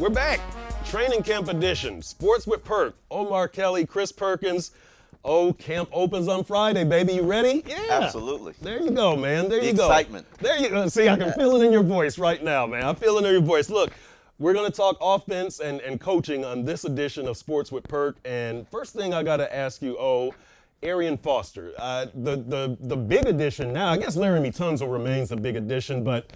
We're back. Training camp edition. Sports with Perk. Omar Kelly, Chris Perkins. Oh, camp opens on Friday, baby. You ready? Yeah. Absolutely. There you go, man. There you go. Excitement. There you go. See, I can feel it in your voice right now, man. I feel it in your voice. Look, we're going to talk offense and coaching on this edition of Sports with Perk. And first thing I got to ask you, Arian Foster. The big addition now, I guess Laramie Tunsil remains the big addition, but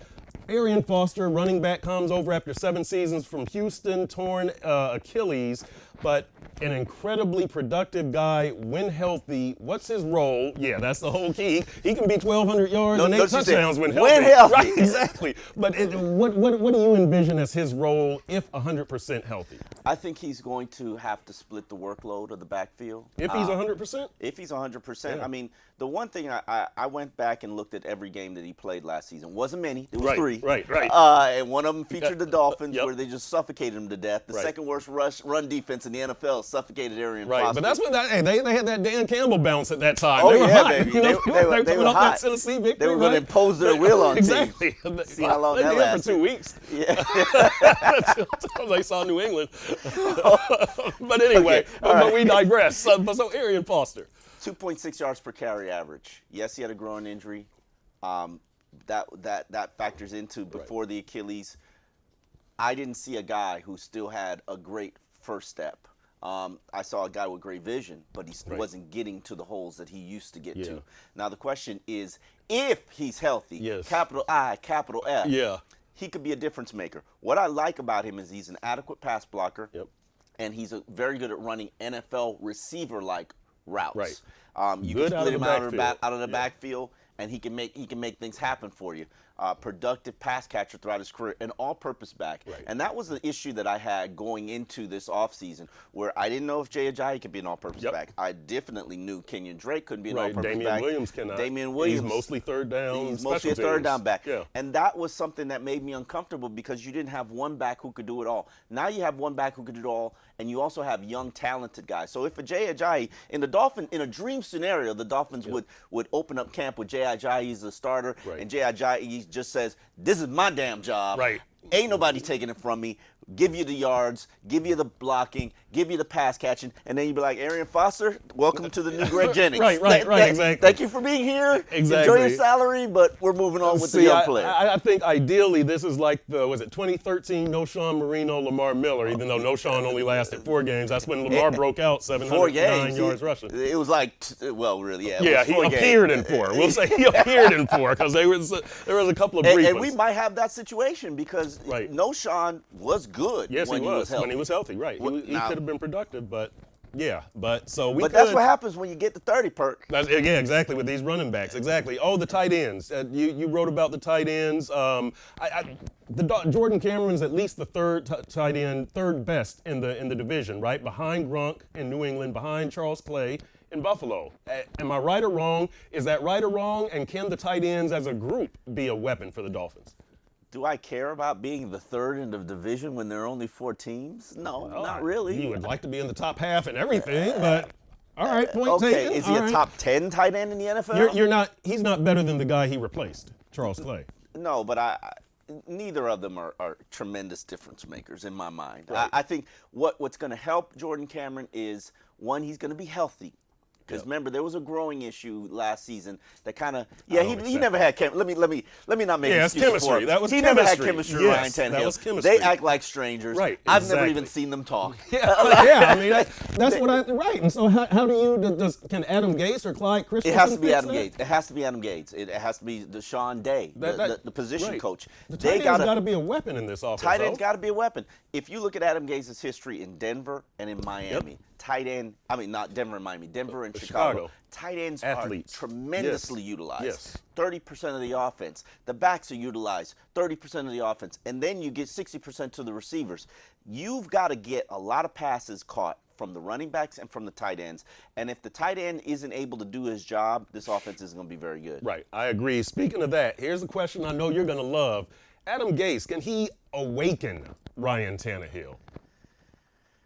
Arian Foster, running back, comes over after 7 seasons from Houston, torn Achilles, but an incredibly productive guy when healthy. What's his role? Yeah, that's the whole key. He can be 1,200 yards and 8 touchdowns when healthy. When healthy. Right, exactly. But what do you envision as his role if 100% healthy? I think he's going to have to split the workload of the backfield. If he's 100%? If he's 100%. Yeah. I mean, the one thing I went back and looked at every game that he played last season. Wasn't many. It was 3. Right. And one of them featured the Dolphins, Yep. where they just suffocated him to death. The second worst run defense in the NFL suffocated Arian Right, Foster. but that's when they had that Dan Campbell bounce at that time. Oh, they were yeah, hot. baby. You know, They were coming off hot. that Tennessee victory. They were going to right? impose their will on exactly. teams. See how long they that did lasted. for 2 weeks. Yeah. Until they saw New England. But anyway, Okay, all right. but we digress. So Arian Foster. 2.6 yards per carry average. Yes, he had a growing injury. That factors into before the Achilles. I didn't see a guy who still had a great first step. I saw a guy with great vision, but he wasn't getting to the holes that he used to get to. Now the question is, if he's healthy, capital I, capital F, he could be a difference maker. What I like about him is he's an adequate pass blocker, and he's very good at running NFL receiver-like routes. Right. You Good can out split of him the out of the backfield, and he can make things happen for you. Productive pass catcher throughout his career, an all-purpose back. Right. And that was the issue that I had going into this offseason, where I didn't know if Jay Ajayi could be an all-purpose back. I definitely knew Kenyon Drake couldn't be an all-purpose back. Damian Williams cannot. Damian Williams. He's mostly third down. He's mostly a third down back. Yeah. And that was something that made me uncomfortable because you didn't have one back who could do it all. Now you have one back who could do it all, and you also have young, talented guys. So if a Jay Ajayi, in a dream scenario, the Dolphins would open up camp with Jay Ajayi as the starter, and Jay Ajayi just says, "This is my damn job. Right. Ain't nobody taking it from me. Give you the yards, give you the blocking, give you the pass catching," and then you'd be like, "Arian Foster, welcome to the new Greg Jennings. Right, exactly. Thank you for being here. Exactly. Enjoy your salary, but we're moving on with the young player." I think ideally this is like the 2013 Knowshon Marino, Lamar Miller, even though Knowshon only lasted 4 games. That's when Lamar broke out 709 yards rushing. It was like, really, yeah. Yeah, he appeared in 4. We'll say he appeared in 4 because there was a couple of brief and ones. we might have that situation because Knowshon was good when he was healthy. When he was healthy, right. He could have been productive, but that's what happens when you get to 30, Perk. Exactly, with these running backs, exactly. Oh, the tight ends. You wrote about the tight ends. Jordan Cameron's at least the third tight end, third best in the division, right? Behind Gronk in New England, behind Charles Clay in Buffalo. Am I right or wrong? Is that right or wrong? And can the tight ends as a group be a weapon for the Dolphins? Do I care about being the third in the division when there are only 4 teams? No, not really. You would like to be in the top half and everything, but all right, point taken. Okay, is he a top 10 tight end in the NFL? You're not. He's not better than the guy he replaced, Charles Clay. No, but neither of them are tremendous difference makers in my mind. Right. I think what's going to help Jordan Cameron is, one, he's going to be healthy. Because remember, there was a growing issue last season that kind of he never had chemistry. Let me not make excuses for him. That was he chemistry. never had chemistry with Ryan Tannehill. That was chemistry. They act like strangers. Right. I've never even seen them talk. I mean that's what right. And so how do you can Adam Gase or Clyde Christensen? It has to be Adam Gase. It has to be Adam Gase. It has to be Deshaun Day, the position coach. The tight end's got to be a weapon in this offense. Tight end's got to be a weapon. If you look at Adam Gase's history in Denver and in Miami, not Denver and Miami, Denver and Chicago. Tight ends Athletes. are tremendously utilized. Yes. 30% of the offense. The backs are utilized, 30% of the offense. And then you get 60% to the receivers. You've got to get a lot of passes caught from the running backs and from the tight ends. And if the tight end isn't able to do his job, this offense isn't going to be very good. Right. I agree. Speaking of that, here's a question I know you're going to love. Adam Gase, can he awaken Ryan Tannehill?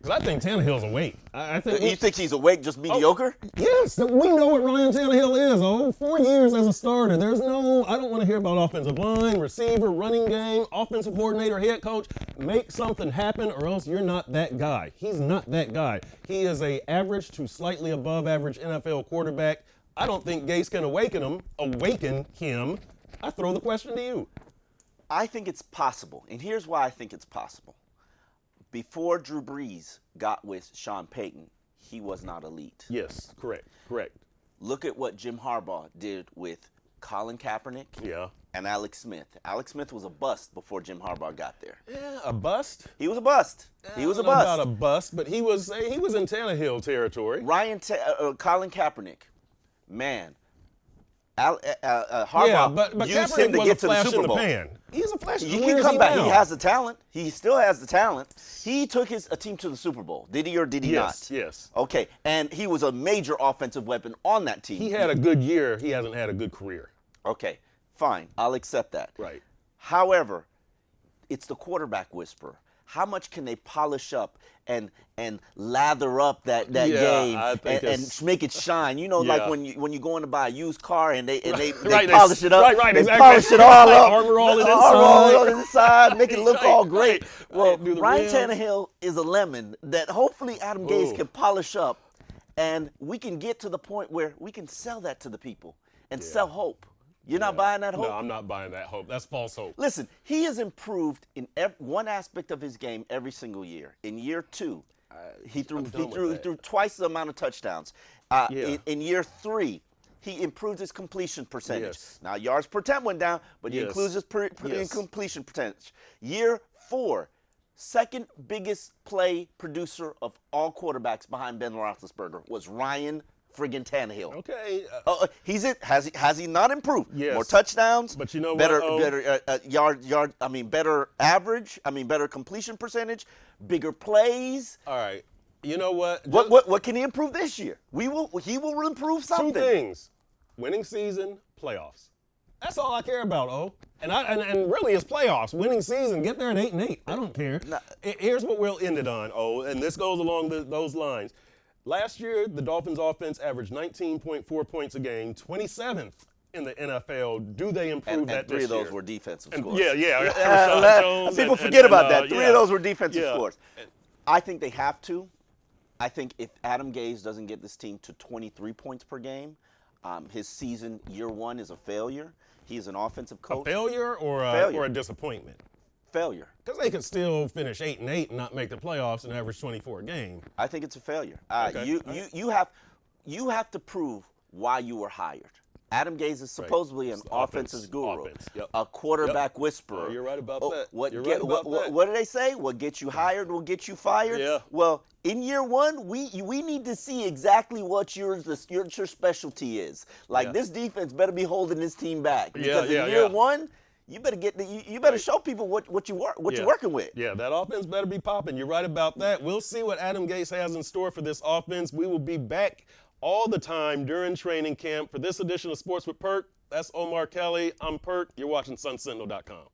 Because I think Tannehill's awake. I think You think he's awake, just mediocre? Yes, we know what Ryan Tannehill is. 4 years as a starter. I don't want to hear about offensive line, receiver, running game, offensive coordinator, head coach. Make something happen or else you're not that guy. He's not that guy. He is a average to slightly above average NFL quarterback. I don't think Gase can awaken him. I throw the question to you. I think it's possible, and here's why I think it's possible. Before Drew Brees got with Sean Payton, he was not elite. Yes, correct. Look at what Jim Harbaugh did with Colin Kaepernick and Alex Smith. Alex Smith was a bust before Jim Harbaugh got there. Yeah, a bust? He was a bust. He was a bust. bust. Not a bust, but he was in Tannehill territory. Colin Kaepernick, man. Harbaugh but used Kaepernick him to was get a to the flash Super in the Bowl. pan. He's a flash. He can come back. He has the talent. He still has the talent. He took a team to the Super Bowl. Did he or did he not? Yes. Okay, and he was a major offensive weapon on that team. He had a good year. He hasn't had a good career. Okay, fine. I'll accept that. Right. However, it's the quarterback whisperer. How much can they polish up and lather up that game and make it shine? You know, like when you go in to buy a used car and they polish it up. Right, they exactly. polish it all up. Armor all on the inside, make it look all great. Well, Do the Ryan rims. Tannehill is a lemon that hopefully Adam Gase can polish up, and we can get to the point where we can sell that to the people and sell hope. You're not buying that hope? No, I'm not buying that hope. That's false hope. Listen, he has improved in one aspect of his game every single year. In year 2, he threw twice the amount of touchdowns. In year 3, he improved his completion percentage. Yes. Now, yards per attempt went down, but he includes his completion percentage. Year 4, second biggest play producer of all quarterbacks behind Ben Roethlisberger was Ryan friggin' Tannehill. Okay. Has he not improved? Yes. More touchdowns. But you know what? Better completion percentage, bigger plays. All right. You know what? What can he improve this year? He will improve something. 2 things: winning season, playoffs. That's all I care about, And really, it's playoffs. Winning season, get there at 8-8. I don't care. Here's what we'll end it on, and this goes along those lines. Last year, the Dolphins offense averaged 19.4 points a game, 27th in the NFL. Do they improve that this year? And 3 of those were defensive scores. People forget about that. 3 of those were defensive scores. I think they have to. I think if Adam Gase doesn't get this team to 23 points per game, his season, year 1, is a failure. He's an offensive coach. A failure or a disappointment? Failure. Because they could still finish 8-8 and not make the playoffs and average 24 a game. I think it's a failure. Okay. You have to prove why you were hired. Adam Gase is supposedly an offensive guru, a quarterback whisperer. Oh, you're right about that. What do they say? What gets you hired will get you fired. Yeah. Well, in year 1, we need to see exactly what your specialty is. Like this defense better be holding this team back because in year 1. You better show people what you're working with. Yeah, that offense better be popping. You're right about that. We'll see what Adam Gase has in store for this offense. We will be back all the time during training camp for this edition of Sports with Perk. That's Omar Kelly. I'm Perk. You're watching SunSentinel.com.